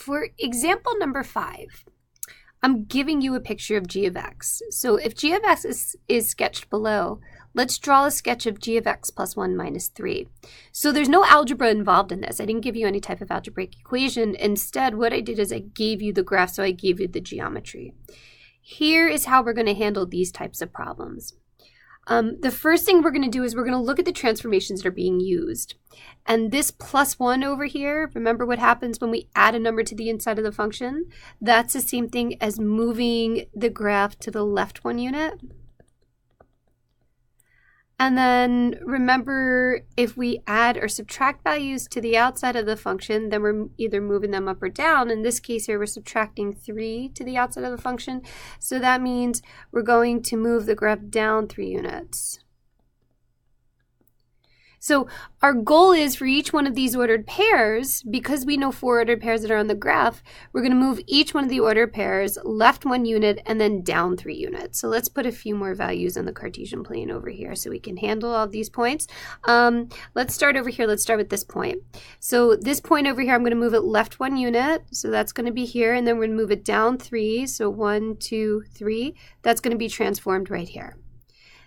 For example number 5, I'm giving you a picture of g of x. So if g of x is sketched below, let's draw a sketch of g of x plus 1 minus 3. So there's no algebra involved in this. I didn't give you any type of algebraic equation. Instead, what I did is I gave you the graph, so I gave you the geometry. Here is how we're going to handle these types of problems. The first thing we're going to do is we're going to look at the transformations that are being used. And this plus 1 over here, remember what happens when we add a number to the inside of the function? That's the same thing as moving the graph to the left 1 unit. And then remember, if we add or subtract values to the outside of the function, then we're either moving them up or down. In this case here, we're subtracting 3 to the outside of the function. So that means we're going to move the graph down 3 units. So our goal is for each one of these ordered pairs, because we know 4 ordered pairs that are on the graph, we're going to move each one of the ordered pairs left 1 unit and then down 3 units. So let's put a few more values on the Cartesian plane over here so we can handle all these points. Let's start over here. Let's start with this point. So this point over here, I'm going to move it left 1 unit. So that's going to be here. And then we're going to move it down 3. So 1, 2, 3. That's going to be transformed right here.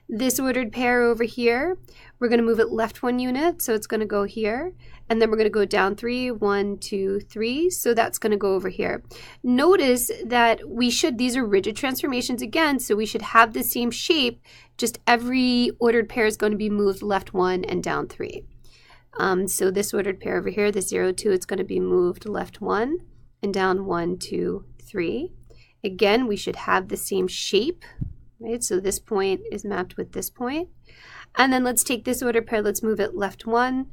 This ordered pair over here, we're going to move it left 1 unit, so it's going to go here. And then we're going to go down 3, 1, 2, 3, so that's going to go over here. Notice that these are rigid transformations again, so we should have the same shape, just every ordered pair is going to be moved left 1 and down 3. So this ordered pair over here, the 0, 2, it's going to be moved left 1 and down 1, 2, 3. Again, we should have the same shape. Right, so this point is mapped with this point. And then let's take this ordered pair, let's move it left 1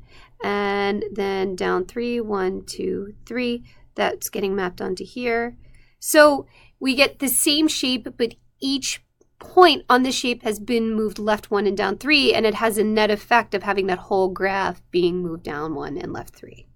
and then down 3, 1, 2, 3. That's getting mapped onto here. So we get the same shape, but each point on the shape has been moved left 1 and down 3, and it has a net effect of having that whole graph being moved down 1 and left 3.